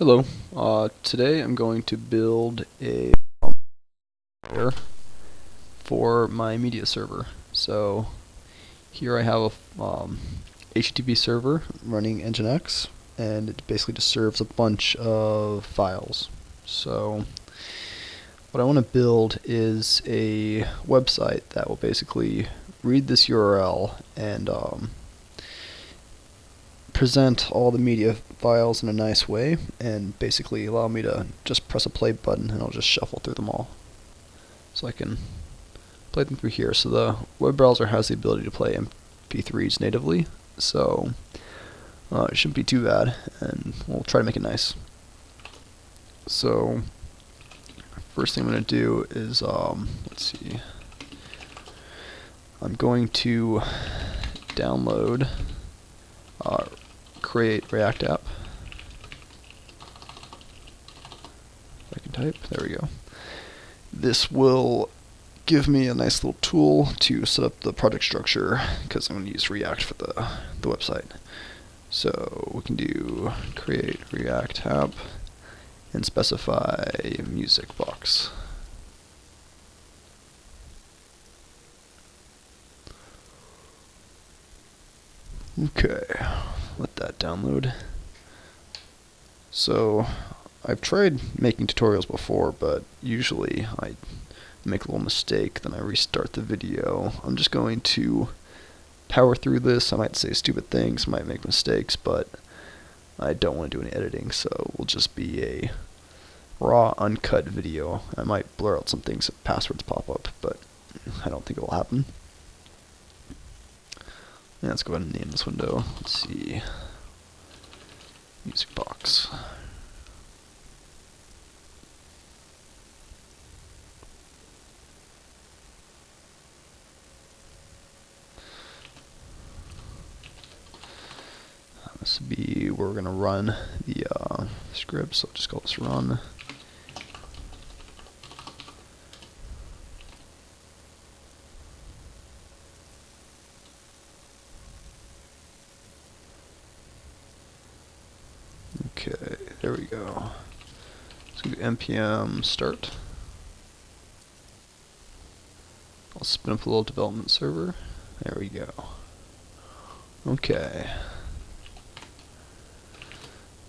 Hello. Today I'm going to build a player for my media server. So here I have a HTTP server running Nginx, and it basically just serves a bunch of files. So what I want to build is a website that will basically read this URL and present all the media files in a nice way, and basically allow me to just press a play button and it'll just shuffle through them all. So I can play them through here. So the web browser has the ability to play MP3s natively, so it shouldn't be too bad, and we'll try to make it nice. So first thing I'm going to do is, let's see, I'm going to download create React app. I can type, there we go. This will give me a nice little tool to set up the project structure, because I'm going to use React for the website. So we can do create React app and specify music box. Okay, let that download. So I've tried making tutorials before, but usually I make a little mistake, then I restart the video. I'm just going to power through this. I might say stupid things, might make mistakes, but I don't want to do any editing, so it will just be a raw, uncut video. I might blur out some things if passwords pop up, but I don't think it will happen. Yeah, let's go ahead and name this window. Let's see. Music box. This would be where we're going to run the script, so I'll just call this run. Okay, there we go. Let's do npm start. I'll spin up a little development server. There we go. Okay.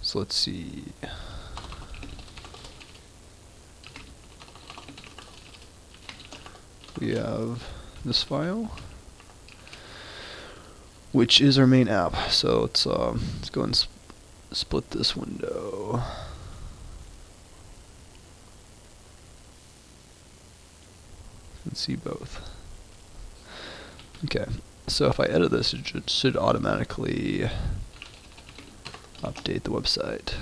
So let's see. We have this file, which is our main app. So let's go and split this window. You can see both. Okay, so if I edit this, it should automatically update the website.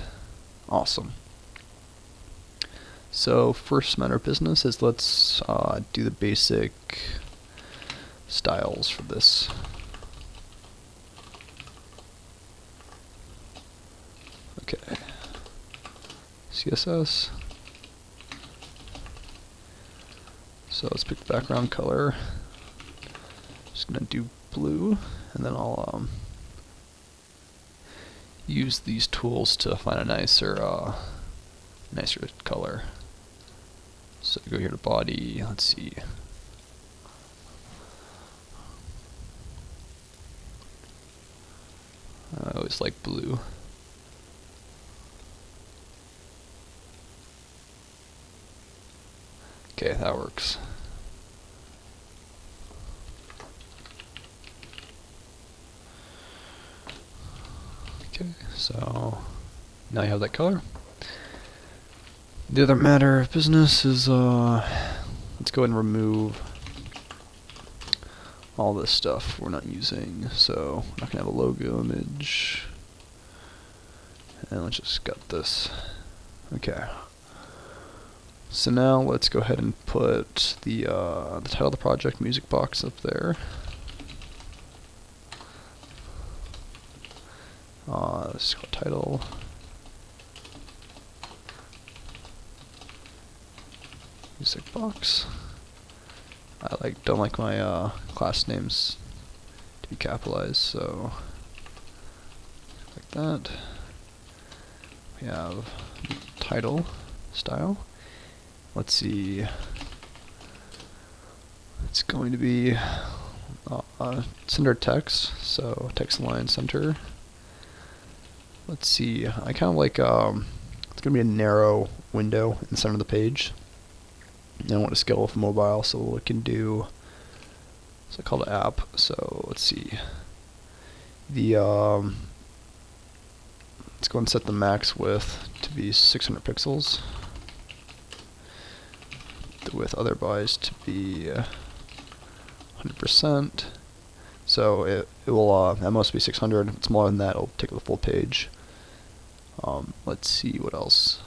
Awesome. So first matter of business is let's do the basic styles for this. Okay. CSS. So let's pick the background color. Just gonna do blue, and then I'll use these tools to find a nicer color. So go here to body. Let's see. I always like blue. Okay, that works. Okay, so now you have that color. The other matter of business is let's go ahead and remove all this stuff we're not using. So we're not gonna have a logo image, and let's just gut this. Okay. So now let's go ahead and put the title of the project, music box, up there. Let's go title. Music box. I don't like my class names to be capitalized, so like that. we have title style. Let's see. It's going to be center text, so text line center. Let's see. I kind of like it's going to be a narrow window in the center of the page. And I want to scale with mobile, so we can do. So I call it app. So let's see. The let's go and set the max width to be 600 pixels. The width otherwise to be 100%. So it will at most be 600. If it's more than that, it'll take the full page. Let's see what else.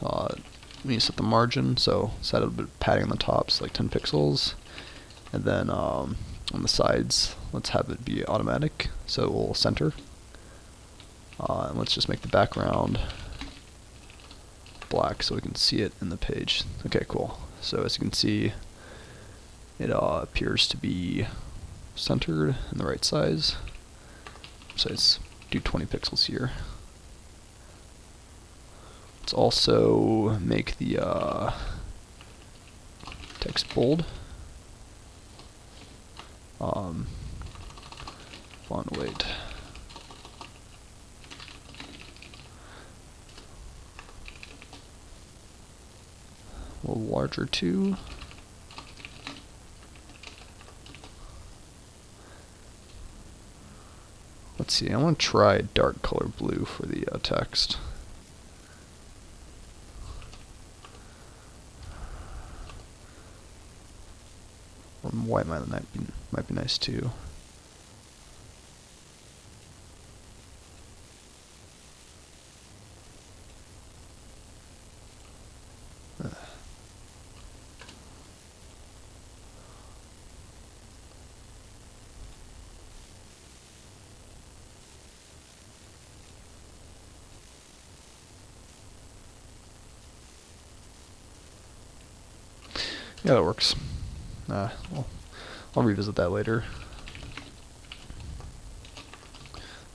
We need to set the margin, so set a bit of padding on the tops, like 10 pixels, and then on the sides, let's have it be automatic, so it will center. And let's just make the background black so we can see it in the page. Okay, cool. So as you can see, it appears to be centered in the right size. So let's do 20 pixels here. Let's also make the text bold. Font weight. A little larger too. Let's see, I want to try dark color blue for the text. Or white might be nice too. Yeah, that works. Well, I'll revisit that later.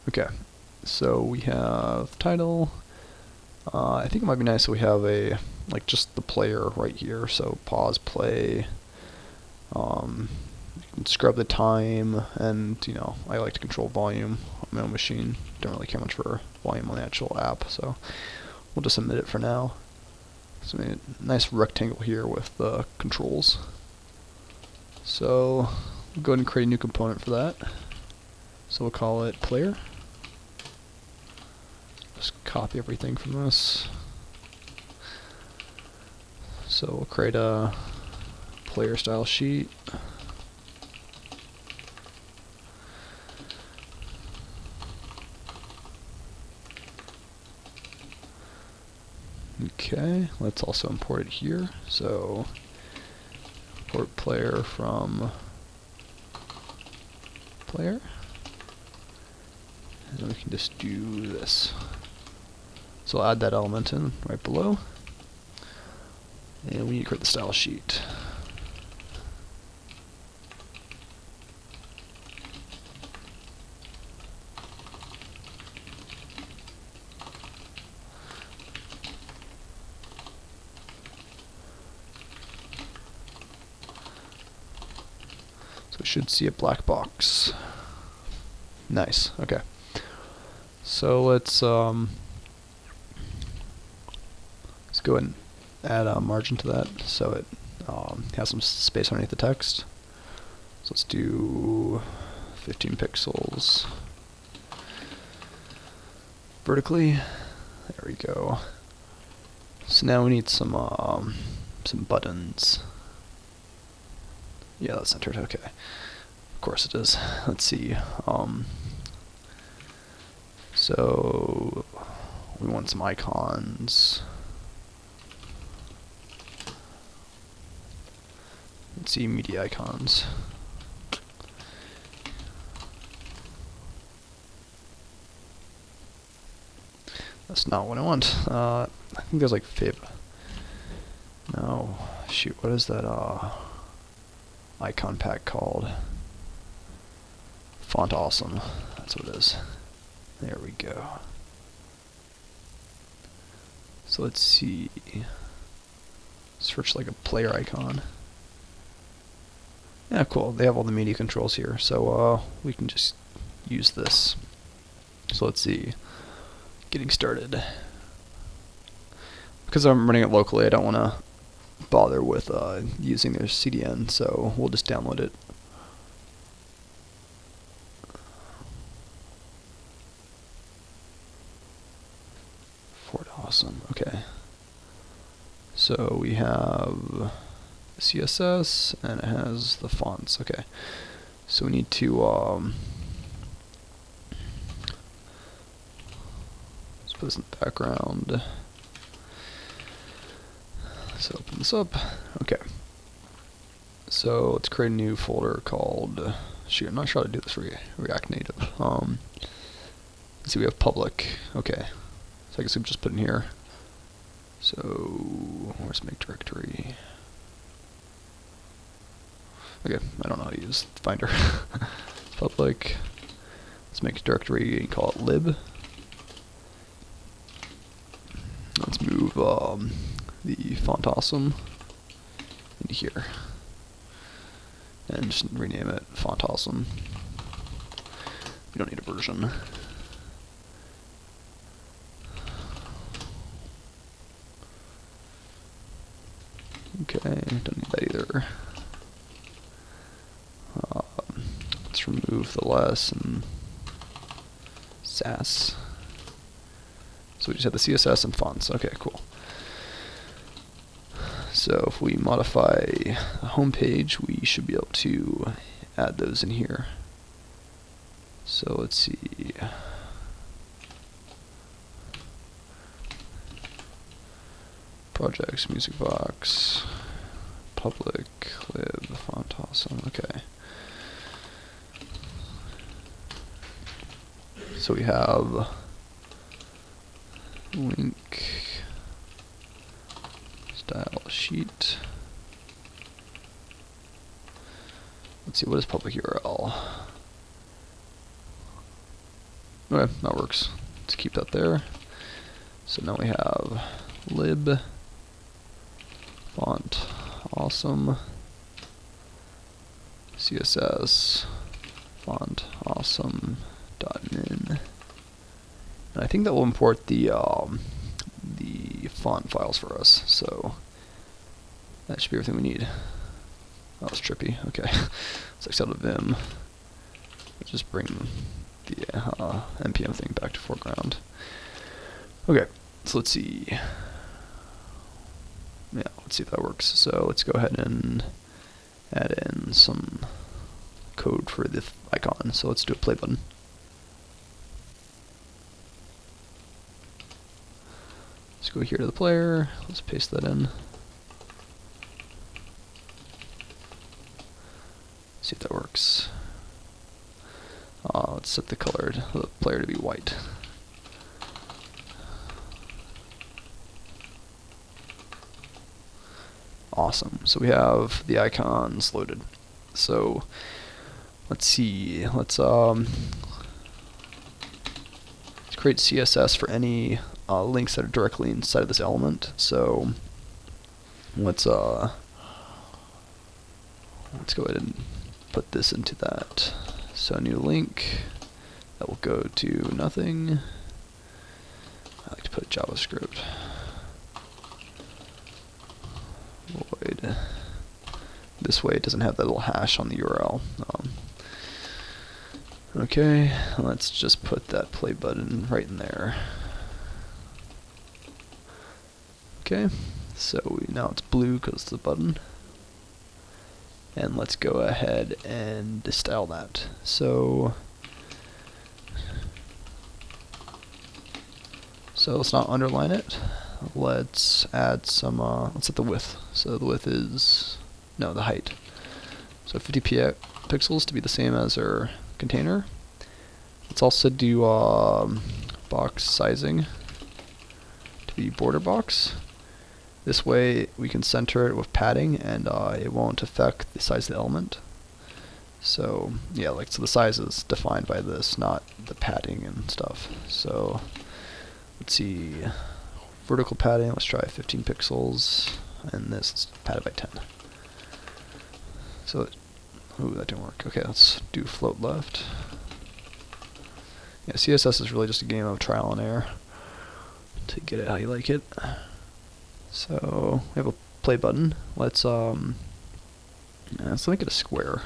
Okay, so we have title. I think it might be nice if we have a just the player right here. So pause, play. You can scrub the time, and I like to control volume on my own machine. Don't really care much for volume on the actual app, so we'll just omit it for now. So a nice rectangle here with the controls. So we'll go ahead and create a new component for that. So we'll call it player. Just copy everything from this. So we'll create a player style sheet. Okay, let's also import it here. So import player from player. And we can just do this. So I'll add that element in right below. And we need to create the style sheet. We should see a black box. Nice. Okay. So let's go ahead and add a margin to that so it has some space underneath the text. So let's do 15 pixels vertically. There we go. So now we need some buttons. Yeah, that's centered. Okay. Of course it is. Let's see. So we want some icons. Let's see, media icons. That's not what I want. I think there's like fib. No, shoot. What is that? Icon pack called? Font Awesome. That's what it is. There we go. So let's see. Search like a player icon. Yeah, cool. They have all the media controls here, so we can just use this. So let's see. Getting started. Because I'm running it locally, I don't want to bother with using their CDN, so we'll just download it. Fort Awesome. Okay. So we have CSS and it has the fonts. Okay. So we need to let's put this in the background. So open this up. Okay. So let's create a new folder called shoot, I'm not sure how to do this React Native. Let's see, we have public. Okay. So I guess we just put in here. So where's make directory? Okay, I don't know how to use Finder. Public. Let's make a directory and call it lib. Let's move the font awesome into here. And just rename it font awesome. We don't need a version. Okay, don't need that either. Let's remove the less and sass. So we just have the CSS and fonts. Okay, cool. So if we modify the home page, we should be able to add those in here. So let's see. Projects, music box, public, lib, font awesome. Okay. So we have link, style sheet. Let's see, what is public URL? Okay, that works. Let's keep that there. So now we have lib, font awesome, CSS, font awesome .min. And I think that will import the font files for us. So that should be everything we need. That was trippy. Okay, let's exit out of Vim. Let's just bring the npm thing back to foreground. Okay, so let's see. Yeah, let's see if that works. So let's go ahead and add in some code for the icon. So let's do a play button. Let's go here to the player. Let's paste that in. See if that works. Let's set the color of the player to be white. Awesome. So we have the icons loaded. So let's see. Let's create CSS for any links that are directly inside of this element. So let's go ahead and put this into that. So new link that will go to nothing. I like to put JavaScript. Void. This way it doesn't have that little hash on the URL. Okay, let's just put that play button right in there. Okay, so now it's blue because it's the button. And let's go ahead and style that. So let's not underline it. Let's add some, let's set the width. So the width is, no, the height. So 50 pixels to be the same as our container. Let's also do box sizing to be border box. This way we can center it with padding and it won't affect the size of the element. So yeah, like, so the size is defined by this, not the padding and stuff. So let's see, vertical padding, let's try 15 pixels, and this is padded by 10. So, ooh, that didn't work. Okay, let's do float left. Yeah, CSS is really just a game of trial and error to get it how you like it. So we have a play button. Let's make it a square.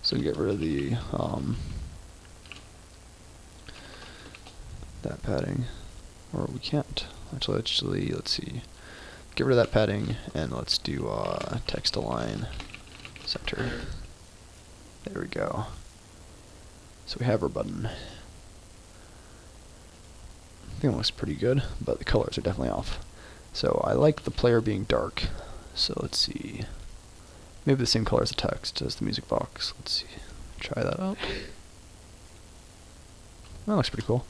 So get rid of the that padding, or we can't. Actually, let's see. Get rid of that padding and let's do text align center. There we go. So we have our button. I think it looks pretty good, but the colors are definitely off. So I like the player being dark. So let's see. Maybe the same color as the text as the music box. Let's see. Try that out. That looks pretty cool.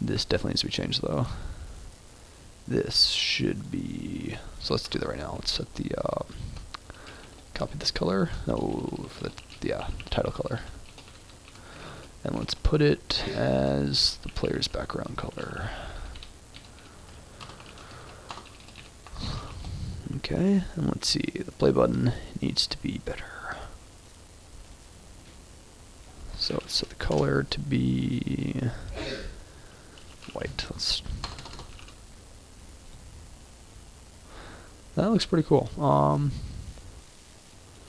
This definitely needs to be changed though. This should be. So let's do that right now. Let's set the copy this color. No, for the title color. And let's put it as the player's background color. Okay, and let's see, the play button needs to be better. So let's set the color to be white. That looks pretty cool.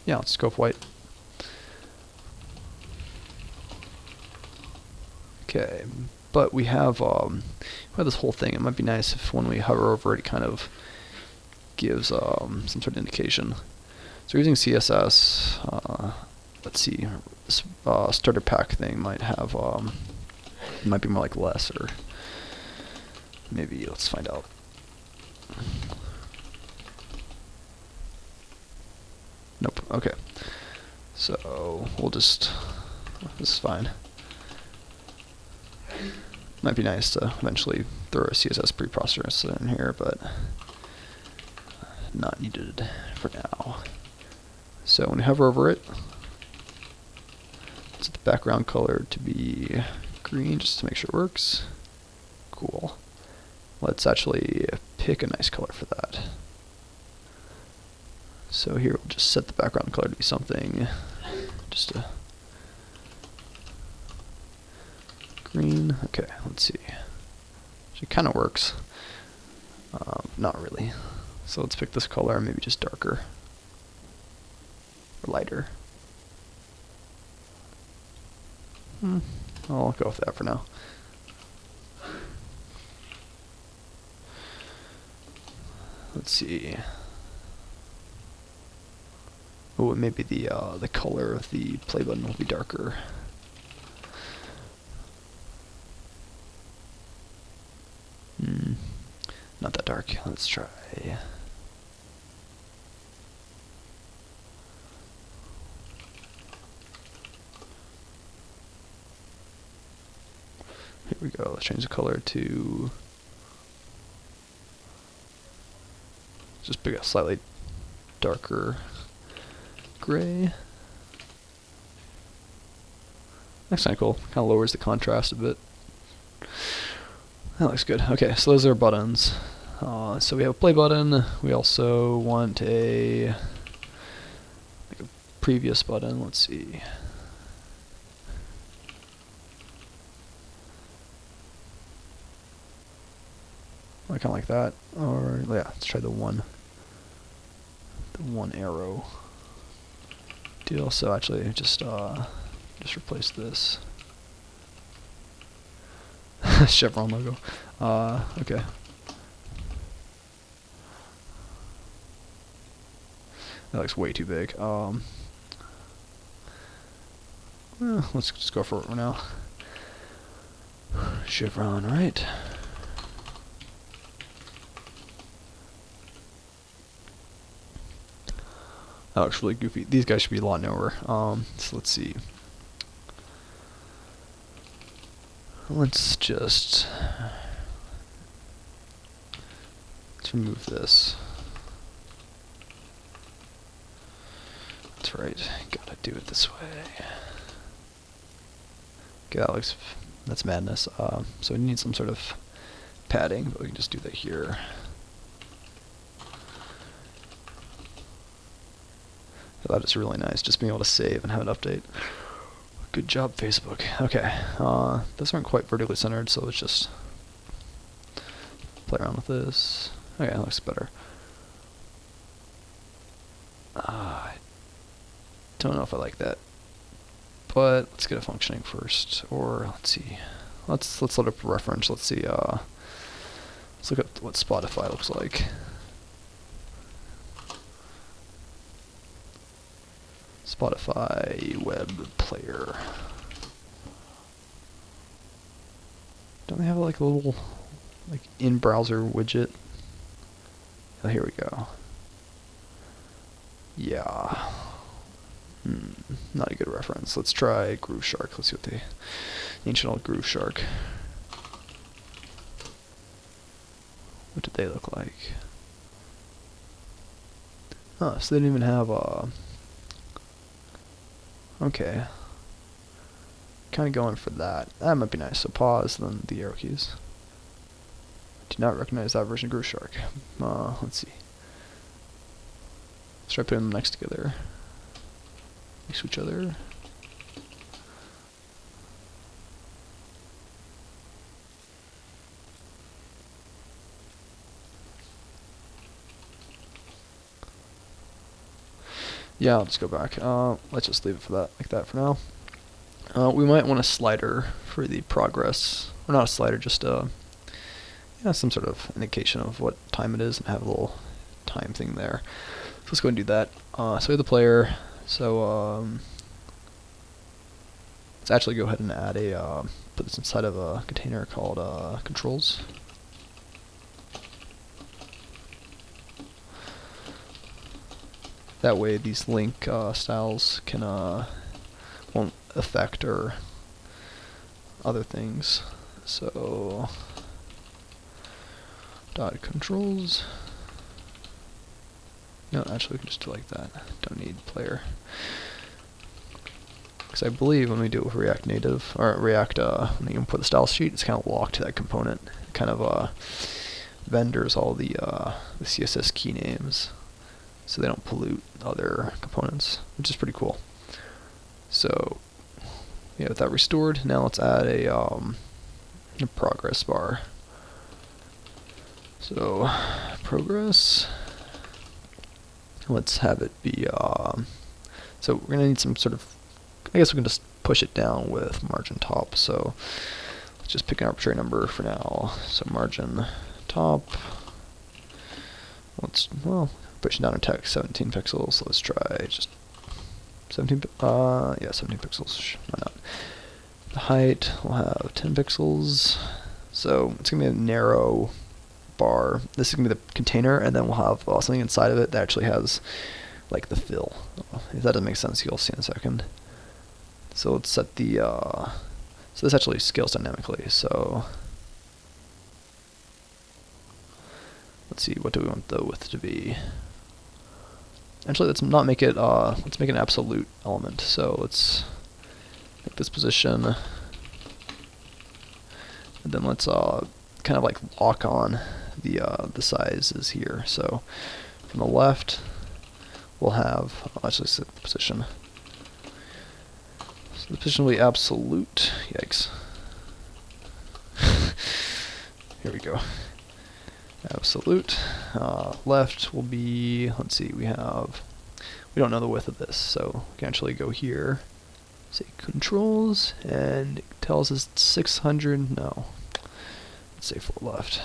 Yeah, let's go with white. Okay, but we have this whole thing. It might be nice if when we hover over it, it kind of gives some sort of indication. So we're using CSS. Let's see, this starter pack thing might have it might be more like less, or maybe let's find out. Nope. Okay. So we'll just. This is fine. Might be nice to eventually throw a CSS preprocessor in here, but not needed for now. So when you hover over it, set the background color to be green just to make sure it works. Cool. Let's actually pick a nice color for that. So here we'll just set the background color to be something just a green. Okay, let's see. It kind of works. Not really. So let's pick this color, maybe just darker or lighter. I'll go with that for now. Let's see. Oh, maybe the color of the play button will be darker. Not that dark. Let's try. Here we go. Let's change the color to just pick a slightly darker gray. That's kind of cool. Kind of lowers the contrast a bit. That looks good. Okay, so those are buttons. So we have a play button. We also want like a previous button. Let's see. I kind of like that. Or yeah, let's try the one arrow deal. So actually, just replace this. Chevron logo. Okay. That looks way too big. Let's just go for it right now. Chevron, right? That looks really goofy. These guys should be a lot narrower. So let's see. Let's remove this. That's right. Gotta do it this way. Okay, that looks That's madness. So we need some sort of padding, but we can just do that here. That is really nice, just being able to save and have it update. Good job, Facebook. Okay, those aren't quite vertically centered, so let's just play around with this. Okay, that looks better. I don't know if I like that, but let's get it functioning first. Or let's see, let's load up a reference. Let's see. Let's look at what Spotify looks like. Spotify web player. Don't they have like a little like in-browser widget? Oh, here we go. Yeah. Not a good reference. Let's try Grooveshark. Let's see what the ancient old Grooveshark. What did they look like? Oh, so they didn't even have okay. Kind of going for that. That might be nice. So pause, then the arrow keys. Do not recognize that version of Grooveshark. Let's see. Let's try putting them next together. Next to each other. Yeah, I'll just go back. Let's just leave it for that, like that for now. We might want a slider for the progress, or not a slider, just yeah, some sort of indication of what time it is, and have a little time thing there. So let's go and do that. So we have the player. So let's actually go ahead and add a put this inside of a container called controls. That way these link styles can won't affect or other things. So dot controls. No, actually we can just do like that. Don't need player. Because I believe when we do it with React Native, or React, when you import the style sheet, it's kind of locked to that component. It kind of vendors all the CSS key names, so they don't pollute other components, which is pretty cool. So yeah, with that restored, now let's add a progress bar. So progress, let's have it be, so we're gonna need some sort of, I guess we can just push it down with margin top. So let's just pick an arbitrary number for now. So margin top, let's, well, push it down in text, 17 pixels. So let's try just 17, yeah, 17 pixels, why not? The height, we'll have 10 pixels. So it's gonna be a narrow bar. This is gonna be the container, and then we'll have something inside of it that actually has like the fill. If that doesn't make sense, you'll see in a second. So let's set the, so this actually scales dynamically, so let's see, what do we want the width to be? Actually, let's not make it, let's make it an absolute element. So let's make this position, and then let's kind of like lock on the sizes here. So from the left, we'll have, actually set the position. So the position will be absolute. Yikes. Here we go. Absolute. Left will be, let's see, we don't know the width of this, so we can actually go here, say controls, and it tells us 600, no, let's say for left.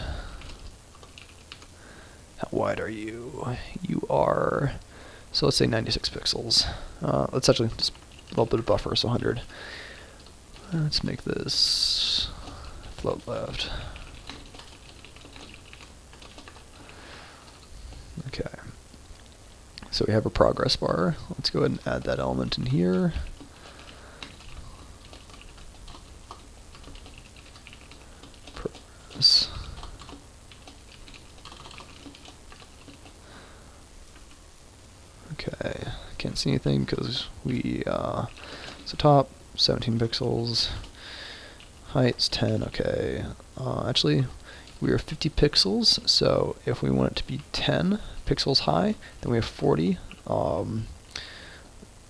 How wide are you? You are, so let's say 96 pixels. Let's actually just a little bit of buffer, so 100. Let's make this float left. Okay, so we have a progress bar. Let's go ahead and add that element in here. Progress. Okay, can't see anything because we, so top, 17 pixels, Height's 10, okay. Actually, we are 50 pixels, so if we want it to be 10 pixels high, then we have 40 on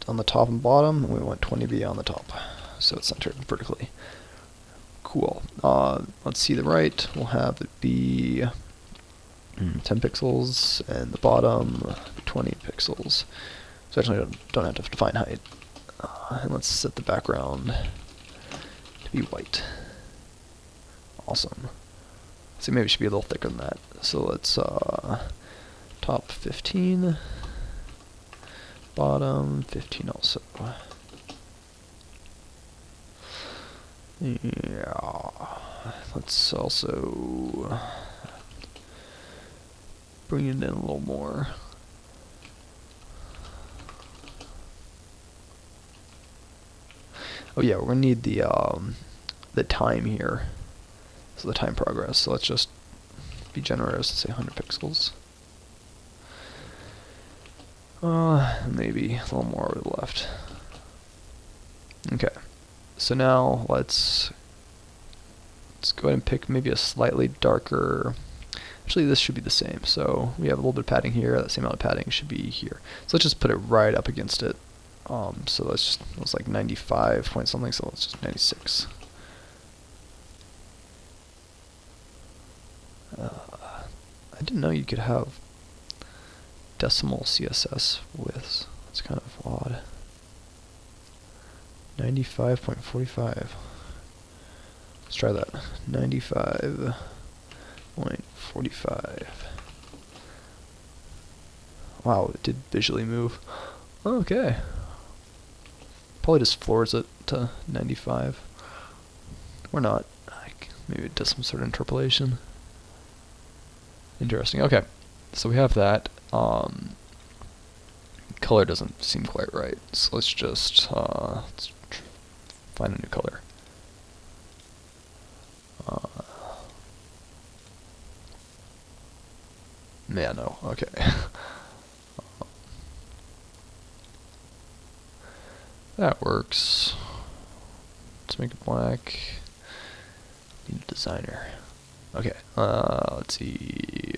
the top and bottom, and we want 20 to be on the top, so it's centered vertically. Cool. Let's see the right. We'll have it be 10 pixels, and the bottom 20 pixels. So actually, don't have to define height. And let's set the background to be white. Awesome. So maybe it should be a little thicker than that. So let's top 15, bottom 15 also. Yeah. Let's also bring it in a little more. Oh yeah, we're gonna need the time here. So the time progress. So let's just be generous and say 100 pixels. Maybe a little more over the left. Okay. So now let's go ahead and pick maybe a slightly darker. Actually, this should be the same. So we have a little bit of padding here. That same amount of padding should be here. So let's just put it right up against it. So let's like 95 point something. So let's just 96. I didn't know you could have decimal CSS widths. That's kind of odd. 95.45. Let's try that. 95.45. Wow, it did visually move. Okay. Probably just floors it to 95. Or not. Maybe it does some sort of interpolation. Interesting. Okay. So we have that. Color doesn't seem quite right. So let's just let's find a new color. Yeah, no. Okay. That works. Let's make it black. Need a designer. Okay. Let's see.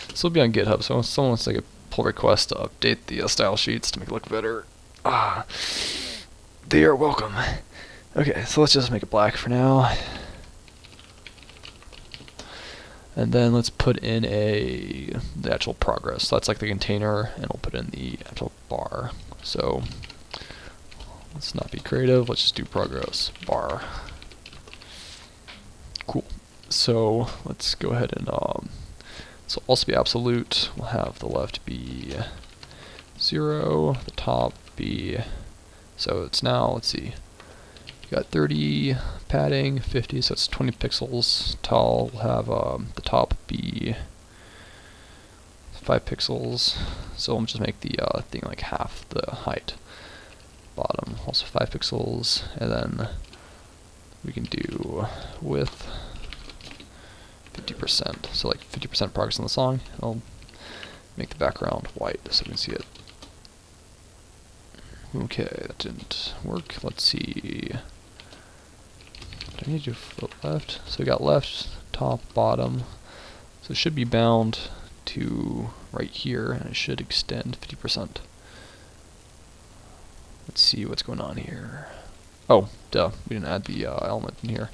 This will be on GitHub, so if someone wants to take a pull request to update the style sheets to make it look better, they are welcome. Okay, so let's just make it black for now. And then let's put in the actual progress. So that's like the container, and we'll put in the actual bar. So let's not be creative, let's just do progress bar. Cool. So let's go ahead and so also be absolute. We'll have the left be 0, the top be, so it's now, let's see, we got 30 padding, 50, so it's 20 pixels tall. We'll have the top be 5 pixels, so we'll just make the thing like half the height. Bottom also 5 pixels, and then we can do width 50%, so like 50% progress on the song. I'll make the background white so we can see it. Okay, that didn't work. Let's see. Do I need to flip left? So we got left, top, bottom. So it should be bound to right here, and it should extend 50%. Let's see what's going on here. Oh, duh, we didn't add the element in here.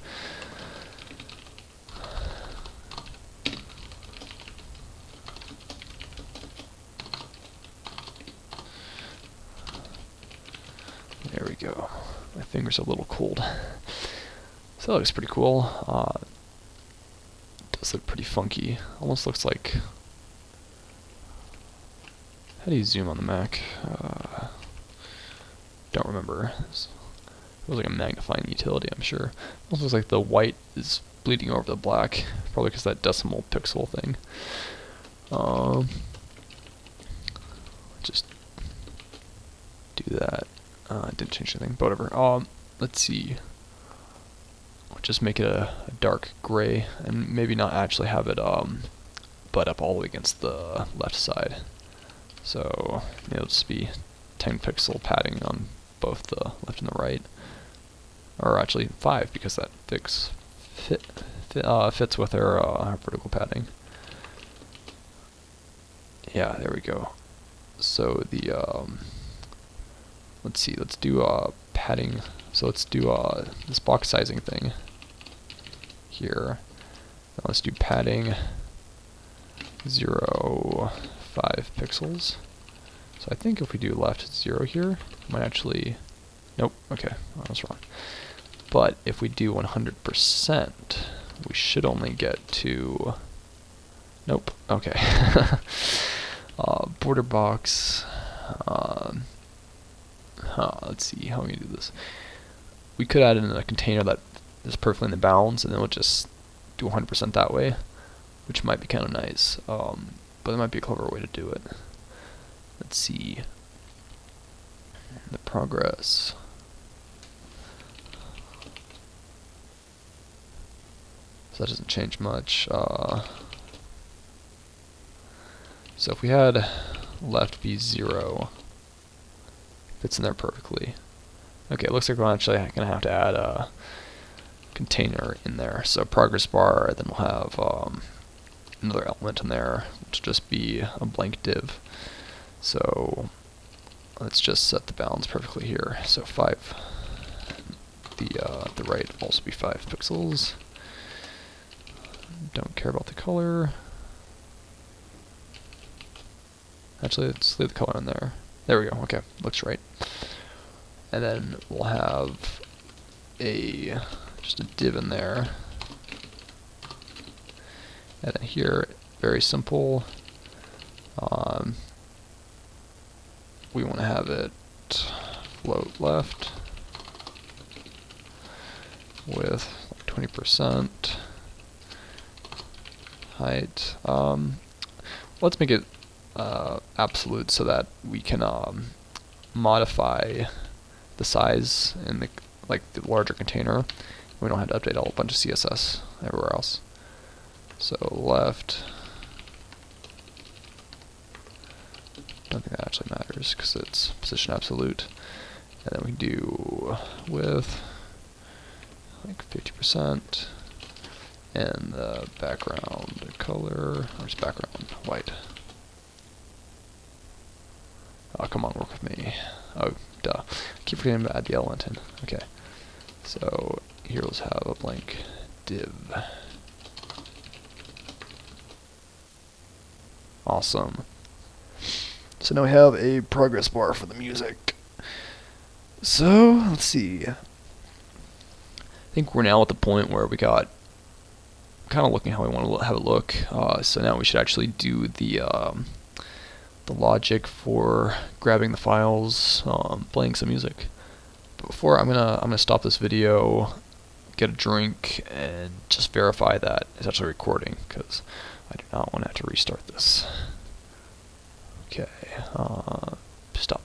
There we go. My finger's a little cold. So that looks pretty cool. It does look pretty funky. Almost looks like... How do you zoom on the Mac? Don't remember. It was like a magnifying utility, I'm sure. Almost looks like the white is bleeding over the black, probably because that decimal pixel thing. Just do that. Didn't change anything, but whatever. Let's see. I'll just make it a dark gray, and maybe not actually have it butt up all the way against the left side. So maybe it'll just be 10 pixel padding on both the left and the right. or actually 5 because that fits with our vertical padding. Yeah, there we go. So the let's see, let's do padding. So let's do this box sizing thing here. Now let's do padding 0.5 pixels. So I think if we do left 0 here, it might actually, nope, okay, I was wrong. But if we do 100%, we should only get to, nope, okay. Border box, let's see how we do this. We could add in a container that is perfectly in the bounds, and then we'll just do 100% that way, which might be kind of nice, but that might be a clever way to do it. Let's see the progress. So that doesn't change much. So if we had left be 0, fits in there perfectly. Okay, it looks like we're actually going to have to add a container in there. So progress bar, then we'll have another element in there, which will just be a blank div. So let's just set the bounds perfectly here. So 5, the right will also be 5 pixels. Don't care about the color. Actually, let's leave the color in there. There we go. Okay, looks right. And then we'll have just a div in there. And then here, very simple. We want to have it float left with 20% height. Let's make it absolute so that we can modify the size in the larger container. We don't have to update a whole bunch of CSS everywhere else. So left. Don't think that actually matters because it's position absolute. And then we do width like 50%, and the background color, or just background white. Oh, come on, work with me. Oh, duh. I keep forgetting to add the element in. Okay. So here let's have a blank div. Awesome. So now we have a progress bar for the music. So, let's see. I think we're now at the point where we got kind of looking how we want to have it look. So now we should actually do the logic for grabbing the files, playing some music. But before, I'm gonna stop this video, get a drink, and just verify that it's actually recording, because I do not want to have to restart this. Okay, stop.